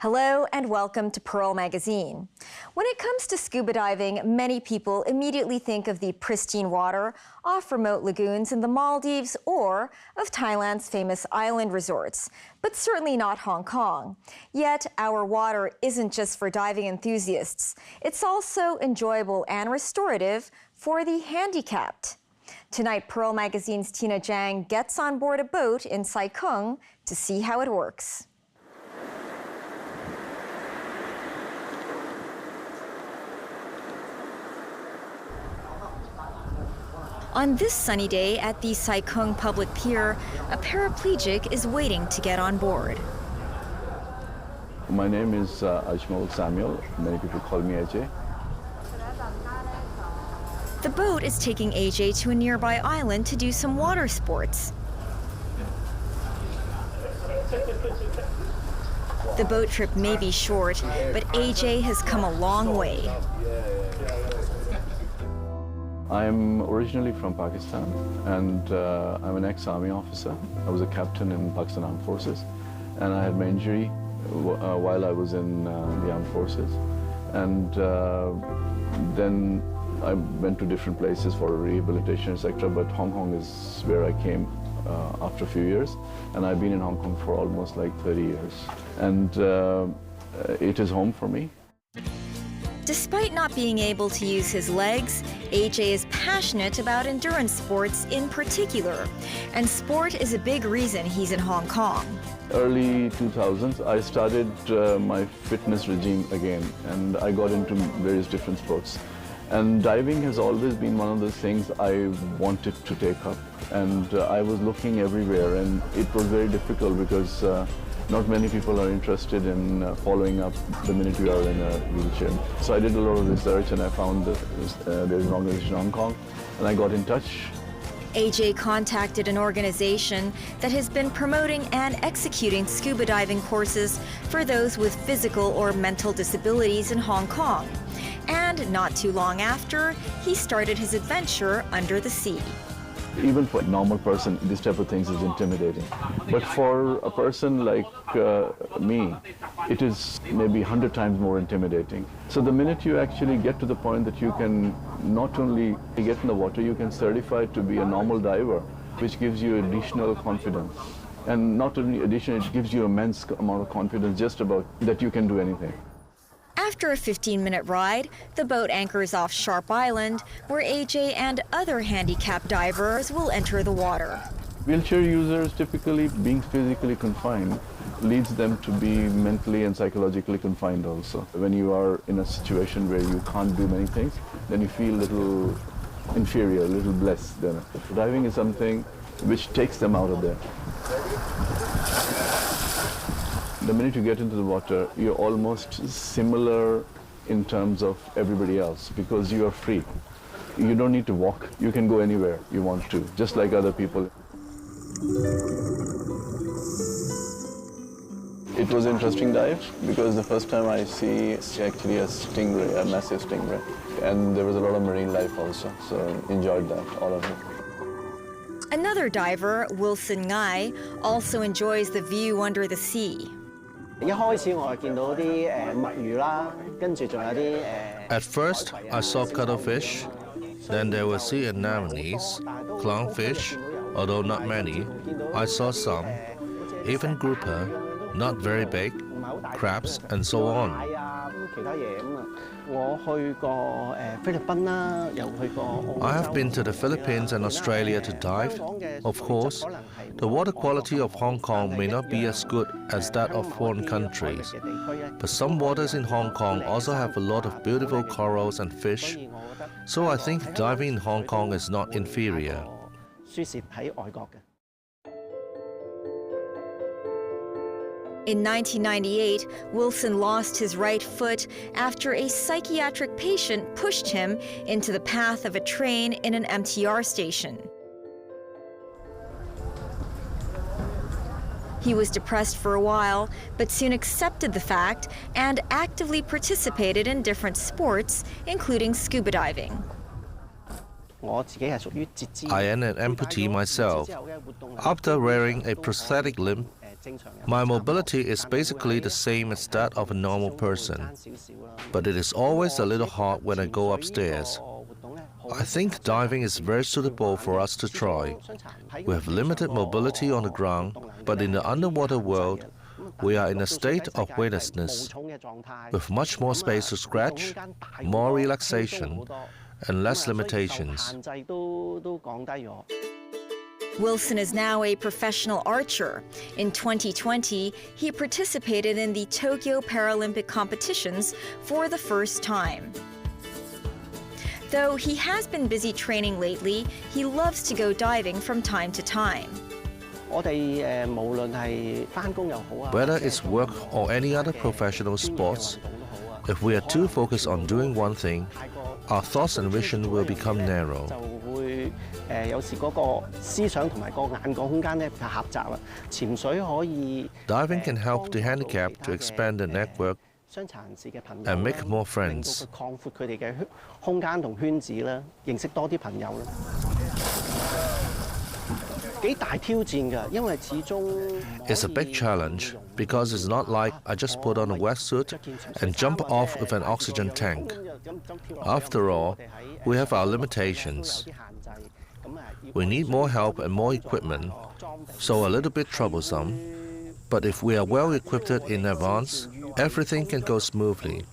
Hello and welcome to Pearl Magazine. When it comes to scuba diving, many people immediately think of the pristine water off remote lagoons in the Maldives or of Thailand's famous island resorts, but certainly not Hong Kong. Yet our water isn't just for diving enthusiasts. It's also enjoyable and restorative for the handicapped. Tonight, Pearl Magazine's Tina Jiang gets on board a boat in Sai Kung to see how it works. On this sunny day at the Sai Kung Public Pier, a paraplegic is waiting to get on board. My name is Ajmal Samuel. Many people call me AJ. The boat is taking AJ to a nearby island to do some water sports. The boat trip may be short, but AJ has come a long way. I'm originally from Pakistan, and I'm an ex-army officer. I was a captain in Pakistan Armed Forces, and I had my injury while I was in the Armed Forces. And then I went to different places for rehabilitation, etc. But Hong Kong is where I came after a few years, and I've been in Hong Kong for almost like 30 years. And it is home for me. Despite not being able to use his legs, AJ is passionate about endurance sports in particular, and sport is a big reason he's in Hong Kong. Early 2000s, I started my fitness regime again, and I got into various different sports. And diving has always been one of those things I wanted to take up, and I was looking everywhere, and it was very difficult because not many people are interested in following up the minute you are in a wheelchair. So I did a lot of research, and I found that there's an organization in Hong Kong, and I got in touch. AJ contacted an organization that has been promoting and executing scuba diving courses for those with physical or mental disabilities in Hong Kong. And not too long after, he started his adventure under the sea. Even for a normal person, this type of things is intimidating. But for a person like me, it is maybe 100 times more intimidating. So the minute you actually get to the point that you can not only get in the water, you can certify to be a normal diver, which gives you additional confidence. And not only additional, it gives you immense amount of confidence just about that you can do anything. After a 15-minute ride, the boat anchors off Sharp Island, where AJ and other handicapped divers will enter the water. Wheelchair users, typically being physically confined, leads them to be mentally and psychologically confined also. When you are in a situation where you can't do many things, then you feel a little inferior, a little less. Diving is something which takes them out of there. The minute you get into the water, you're almost similar in terms of everybody else because you are free. You don't need to walk. You can go anywhere you want to, just like other people. It was an interesting dive because the first time I see actually a stingray, a massive stingray. And there was a lot of marine life also, so enjoyed that, all of it. Another diver, Wilson Ngai, also enjoys the view under the sea. At first, I saw cuttlefish, then there were sea anemones, clownfish, although not many. I saw some, even grouper, not very big, crabs, and so on. I have been to the Philippines and Australia to dive. Of course, the water quality of Hong Kong may not be as good as that of foreign countries, but some waters in Hong Kong also have a lot of beautiful corals and fish, so I think diving in Hong Kong is not inferior. In 1998, Wilson lost his right foot after a psychiatric patient pushed him into the path of a train in an MTR station. He was depressed for a while, but soon accepted the fact and actively participated in different sports, including scuba diving. I am an amputee myself. After wearing a prosthetic limb, My mobility is basically the same as that of a normal person, but it is always a little hard when I go upstairs. I think diving is very suitable for us to try. We have limited mobility on the ground, but in the underwater world, we are in a state of weightlessness, with much more space to scratch, more relaxation, and less limitations. Wilson is now a professional archer. In 2020, he participated in the Tokyo Paralympic competitions for the first time. Though he has been busy training lately, he loves to go diving from time to time. Whether it's work or any other professional sports, if we are too focused on doing one thing, our thoughts and vision will become narrow. Diving can help the handicapped to expand their network and make more friends. It's a big challenge because it's not like I just put on a wetsuit and jump off with an oxygen tank. After all, we have our limitations. We need more help and more equipment, so a little bit troublesome. But if we are well equipped in advance, everything can go smoothly.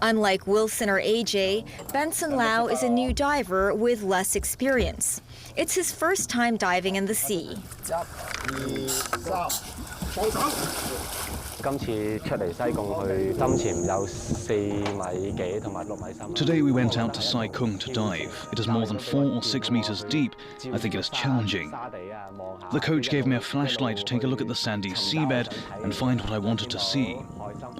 Unlike Wilson or AJ, Benson Lau is a new diver with less experience. It's his first time diving in the sea. Today we went out to Sai Kung to dive. It is more than 4 or 6 meters deep. I think it is challenging. The coach gave me a flashlight to take a look at the sandy seabed and find what I wanted to see.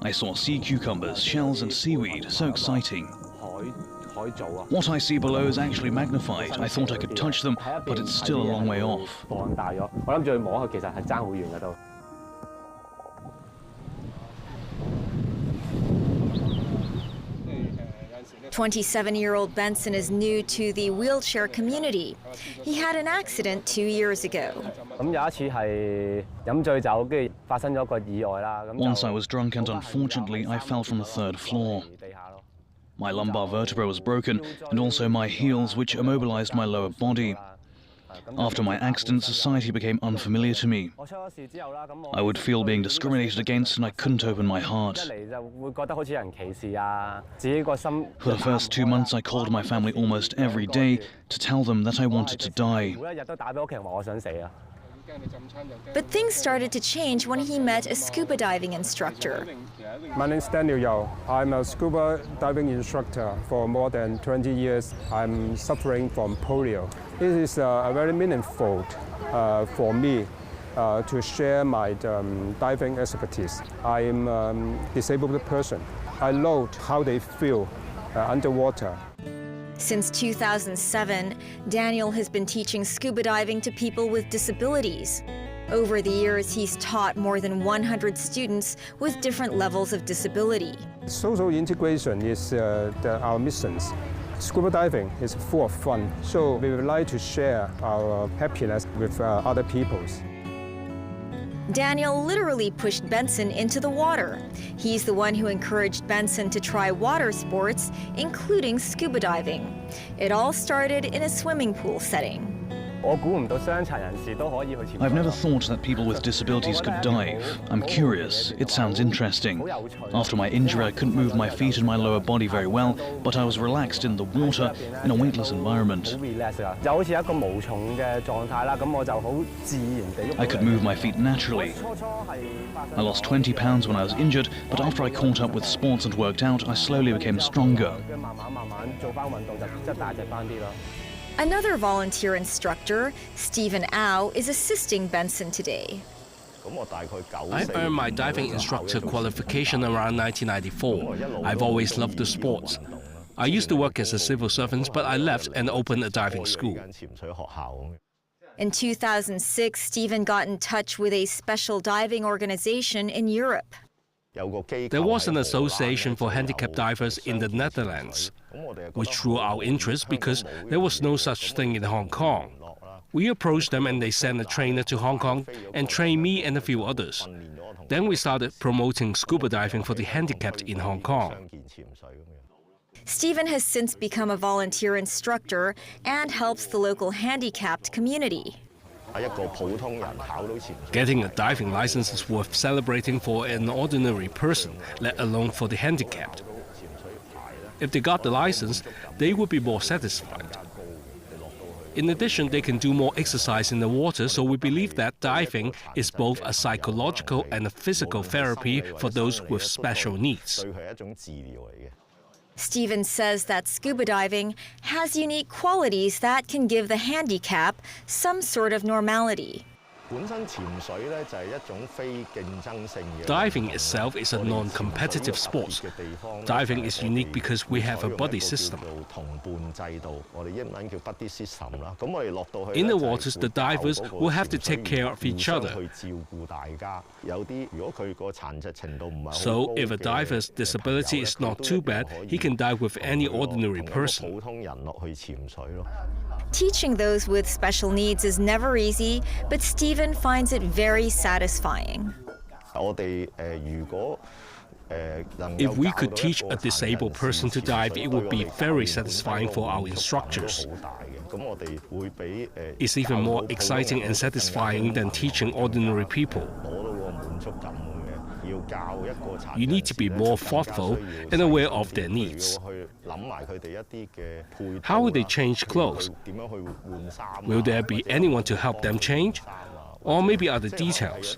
I saw sea cucumbers, shells and seaweed. So exciting. What I see below is actually magnified. I thought I could touch them, but it's still a long way off. 27-year-old Benson is new to the wheelchair community. He had an accident 2 years ago. Once I was drunk and unfortunately I fell from the 3rd floor. My lumbar vertebra was broken and also my heels, which immobilized my lower body. After my accident, society became unfamiliar to me. I would feel being discriminated against and I couldn't open my heart. For the first 2 months, I called my family almost every day to tell them that I wanted to die. But things started to change when he met a scuba diving instructor. My name is Daniel Yao. I'm a scuba diving instructor for more than 20 years. I'm suffering from polio. It is very meaningful for me to share my diving expertise. I'm a disabled person. I know how they feel underwater. Since 2007, Daniel has been teaching scuba diving to people with disabilities. Over the years, he's taught more than 100 students with different levels of disability. Social integration is our mission. Scuba diving is full of fun, so we would like to share our happiness with other people. Daniel literally pushed Benson into the water. He's the one who encouraged Benson to try water sports, including scuba diving. It all started in a swimming pool setting. I've never thought that people with disabilities could dive. I'm curious. It sounds interesting. After my injury, I couldn't move my feet and my lower body very well, but I was relaxed in the water in a weightless environment. I could move my feet naturally. I lost 20 pounds when I was injured, but after I caught up with sports and worked out, I slowly became stronger. Another volunteer instructor, Stephen Au, is assisting Benson today. I earned my diving instructor qualification around 1994. I've always loved the sport. I used to work as a civil servant, but I left and opened a diving school. In 2006, Stephen got in touch with a special diving organization in Europe. There was an association for handicapped divers in the Netherlands, which drew our interest because there was no such thing in Hong Kong. We approached them and they sent a trainer to Hong Kong and trained me and a few others. Then we started promoting scuba diving for the handicapped in Hong Kong. Stephen has since become a volunteer instructor and helps the local handicapped community. Getting a diving license is worth celebrating for an ordinary person, let alone for the handicapped. If they got the license, they would be more satisfied. In addition, they can do more exercise in the water, so we believe that diving is both a psychological and a physical therapy for those with special needs. Stephen says that scuba diving has unique qualities that can give the handicap some sort of normality. Diving itself is a non-competitive sport. Diving is unique because we have a buddy system. In the waters, the divers will have to take care of each other. So if a diver's disability is not too bad, he can dive with any ordinary person. Teaching those with special needs is never easy, but Stephen finds it very satisfying. If we could teach a disabled person to dive, it would be very satisfying for our instructors. It's even more exciting and satisfying than teaching ordinary people. You need to be more thoughtful and aware of their needs. How will they change clothes? Will there be anyone to help them change? Or maybe other details.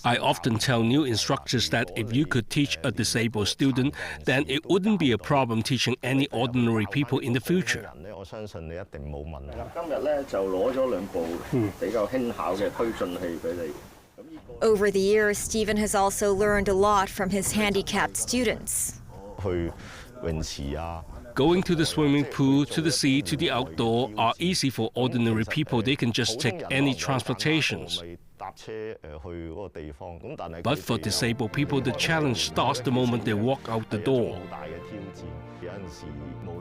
I often tell new instructors that if you could teach a disabled student, then it wouldn't be a problem teaching any ordinary people in the future. Over the years, Stephen has also learned a lot from his handicapped students. Going to the swimming pool, to the sea, to the outdoor are easy for ordinary people. They can just take any transportations. But for disabled people, the challenge starts the moment they walk out the door.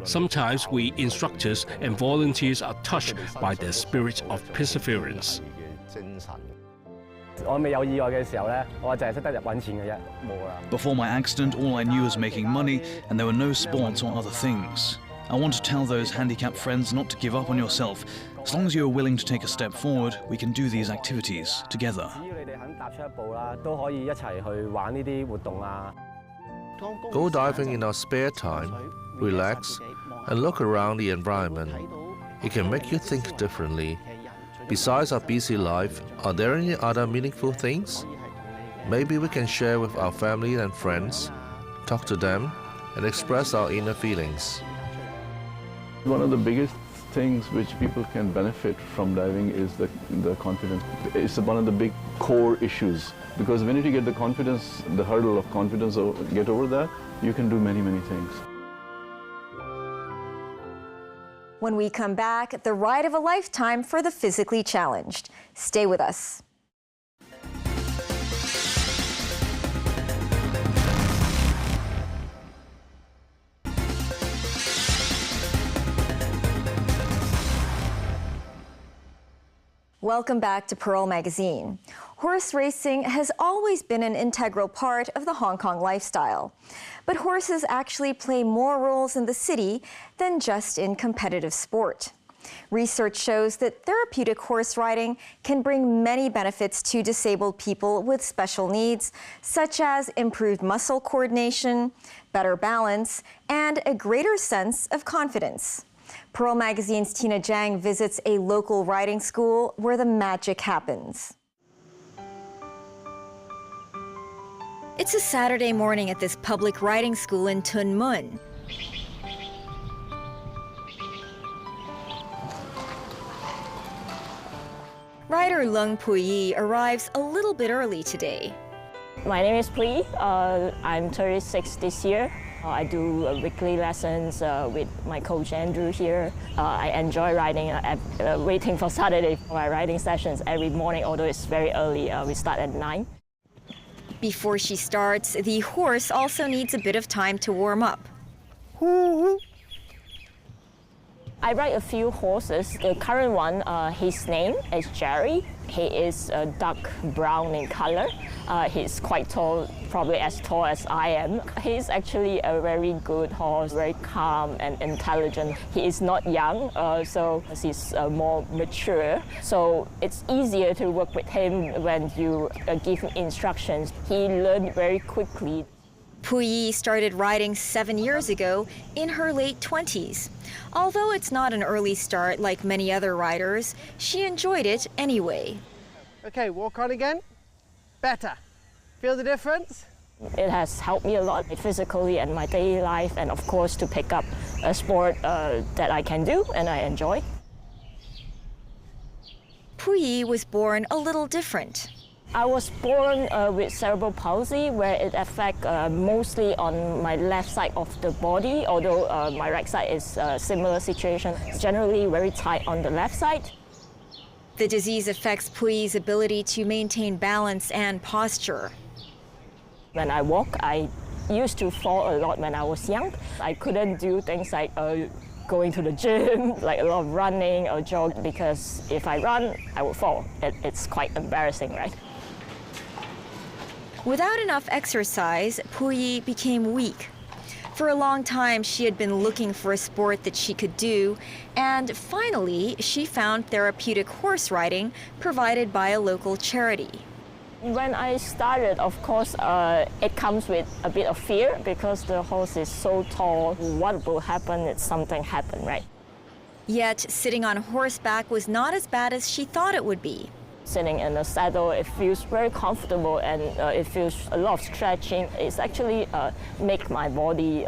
Sometimes we instructors and volunteers are touched by their spirit of perseverance. Before my accident, all I knew was making money, and there were no sports or other things. I want to tell those handicapped friends not to give up on yourself. As long as you are willing to take a step forward, we can do these activities together. Go diving in our spare time, relax, and look around the environment. It can make you think differently. Besides our busy life, are there any other meaningful things? Maybe we can share with our family and friends, talk to them, and express our inner feelings. One of the biggest things which people can benefit from diving is the confidence. It's one of the big core issues, because when you get the confidence, the hurdle of confidence, get over that, you can do many, many things. When we come back, the ride of a lifetime for the physically challenged. Stay with us. Welcome back to Pearl Magazine. Horse racing has always been an integral part of the Hong Kong lifestyle. But horses actually play more roles in the city than just in competitive sport. Research shows that therapeutic horse riding can bring many benefits to disabled people with special needs, such as improved muscle coordination, better balance, and a greater sense of confidence. Pearl Magazine's Tina Jiang visits a local riding school where the magic happens. It's a Saturday morning at this public riding school in Tuen Mun. Rider Lung Puyi arrives a little bit early today. My name is Puyi. I'm 36 this year. I do weekly lessons with my coach Andrew here. I enjoy riding, waiting for Saturday for my riding sessions every morning, although it's very early. We start at 9. Before she starts, the horse also needs a bit of time to warm up. I ride a few horses. The current one, his name is Jerry. He is dark brown in color. He's quite tall, probably as tall as I am. He's actually a very good horse, very calm and intelligent. He is not young, so he's more mature. So it's easier to work with him when you give him instructions. He learned very quickly. Puyi started riding 7 years ago in her late 20s. Although it's not an early start like many other riders, she enjoyed it anyway. Okay, walk on again. Better. Feel the difference? It has helped me a lot physically and my daily life, and of course to pick up a sport that I can do and I enjoy. Puyi was born a little different. I was born with cerebral palsy, where it affects mostly on my left side of the body, although my right side is a similar situation. It's generally very tight on the left side. The disease affects Puyi's ability to maintain balance and posture. When I walk, I used to fall a lot when I was young. I couldn't do things like going to the gym, like a lot of running or jog, because if I run, I would fall. It's quite embarrassing, right? Without enough exercise, Puyi became weak. For a long time, she had been looking for a sport that she could do, and finally, she found therapeutic horse riding provided by a local charity. When I started, of course, it comes with a bit of fear because the horse is so tall. What will happen if something happens, right? Yet, sitting on horseback was not as bad as she thought it would be. Sitting in the saddle, it feels very comfortable, and it feels a lot of stretching. It's actually make my body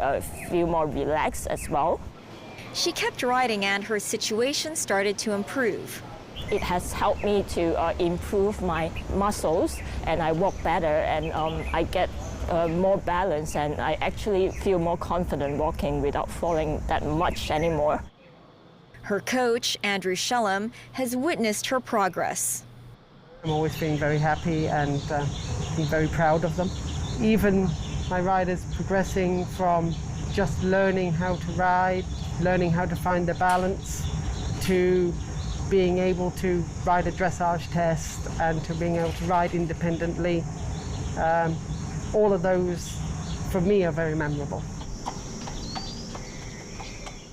feel more relaxed as well. She kept riding and her situation started to improve. It has helped me to improve my muscles, and I walk better, and I get more balance, and I actually feel more confident walking without falling that much anymore. Her coach, Andrew Shellham, has witnessed her progress. I'm always being very happy and being very proud of them. Even my riders progressing from just learning how to ride, learning how to find their balance, to being able to ride a dressage test and to being able to ride independently. All of those, for me, are very memorable.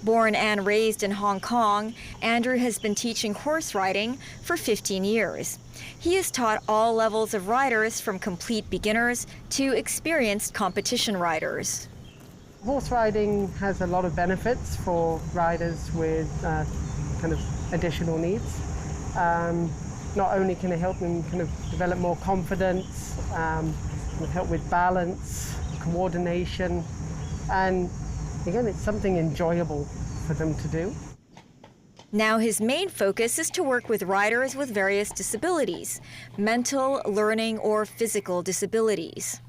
Born and raised in Hong Kong, Andrew has been teaching horse riding for 15 years. He has taught all levels of riders, from complete beginners to experienced competition riders. Horse riding has a lot of benefits for riders with kind of additional needs. Not only can it help them kind of develop more confidence, help with balance, coordination, and again, it's something enjoyable for them to do. Now his main focus is to work with riders with various disabilities, mental, learning, or physical disabilities.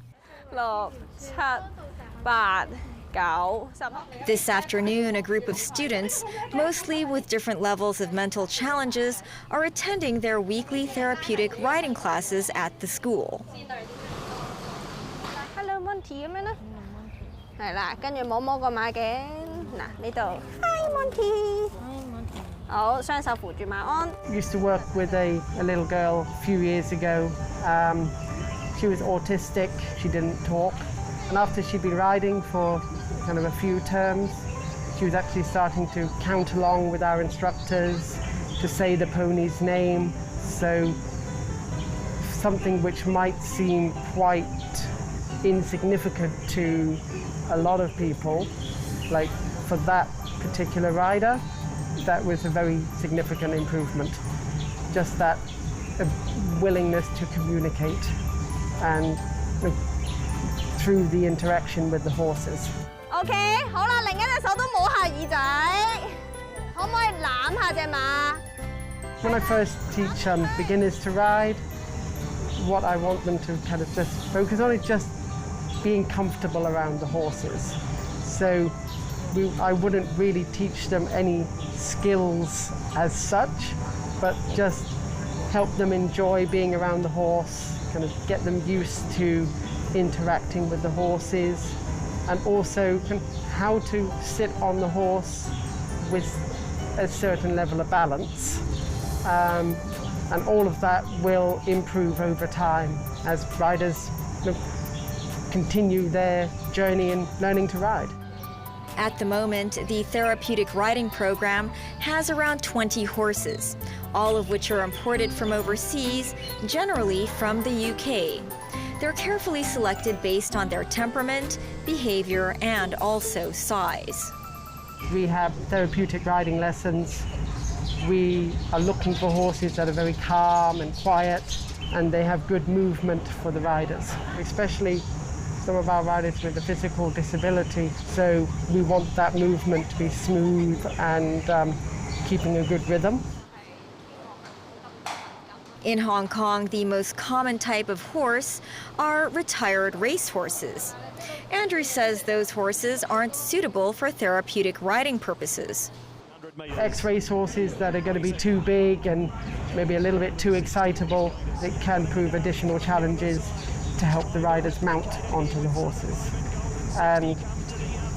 This afternoon, a group of students, mostly with different levels of mental challenges, are attending their weekly therapeutic riding classes at the school. Hello, Monty. Hi, Monty. Used to work with a little girl a few years ago. She was autistic, she didn't talk. And after she'd been riding for kind of a few terms, she was actually starting to count along with our instructors, to say the pony's name. So something which might seem quite insignificant to a lot of people, like for that particular rider, that was a very significant improvement. Just that willingness to communicate and through the interaction with the horses. Okay, 好啦，另一隻手都摸下耳仔，可唔可以攬下隻馬？ When I first teach beginners to ride, what I want them to kind of just focus on is just being comfortable around the horses. So I wouldn't really teach them any skills as such, but just help them enjoy being around the horse, kind of get them used to interacting with the horses, and also how to sit on the horse with a certain level of balance. And all of that will improve over time as riders continue their journey in learning to ride. At the moment, the therapeutic riding program has around 20 horses, all of which are imported from overseas, generally from the UK. They're carefully selected based on their temperament, behavior, and also size. We have therapeutic riding lessons. We are looking for horses that are very calm and quiet, and they have good movement for the riders, especially some of our riders with a physical disability. So we want that movement to be smooth and keeping a good rhythm. In Hong Kong, the most common type of horse are retired racehorses. Andrew says those horses aren't suitable for therapeutic riding purposes. Ex-race horses that are going to be too big and maybe a little bit too excitable, it can prove additional challenges to help the riders mount onto the horses. And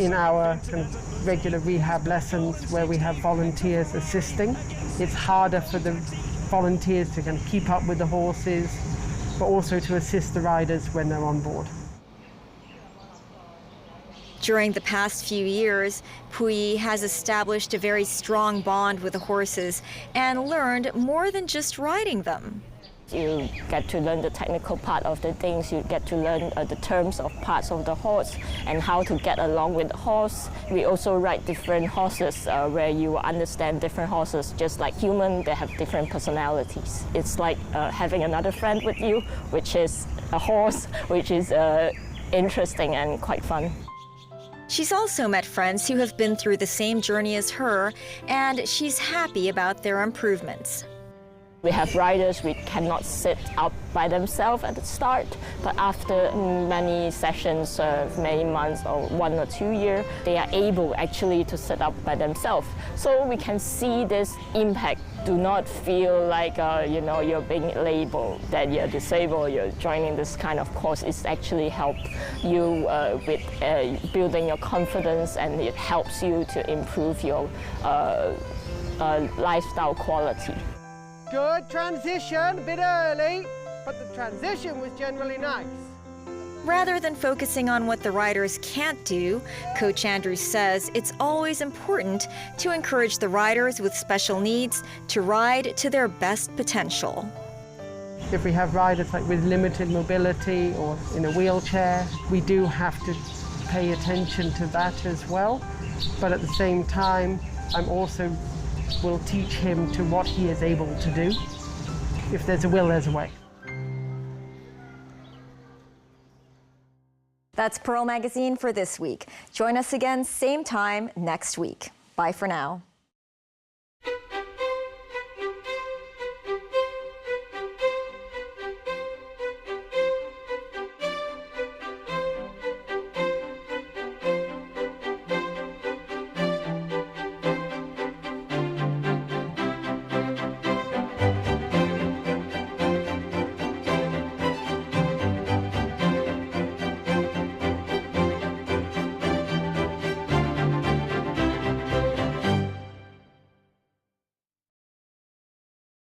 in our kind of regular rehab lessons where we have volunteers assisting, it's harder for the volunteers to kind of keep up with the horses, but also to assist the riders when they're on board. During the past few years, Puyi has established a very strong bond with the horses and learned more than just riding them. You get to learn the technical part of the things, you get to learn the terms of parts of the horse and how to get along with the horse. We also ride different horses where you understand different horses, just like humans, they have different personalities. It's like having another friend with you, which is a horse, which is interesting and quite fun. She's also met friends who have been through the same journey as her, and she's happy about their improvements. We have riders who cannot sit up by themselves at the start, but after many sessions, many months or 1 or 2 years, they are able actually to sit up by themselves. So we can see this impact. Do not feel like you're being labeled that you're disabled, you're joining this kind of course. It's actually helped you with building your confidence, and it helps you to improve your lifestyle quality. Good transition, a bit early, but the transition was generally nice. Rather than focusing on what the riders can't do, Coach Andrews says it's always important to encourage the riders with special needs to ride to their best potential. If we have riders like with limited mobility or in a wheelchair, we do have to pay attention to that as well. But at the same time, I'm also will teach him to what he is able to do. If there's a will, there's a way. That's Pearl Magazine for this week. Join us again, same time next week. Bye for now.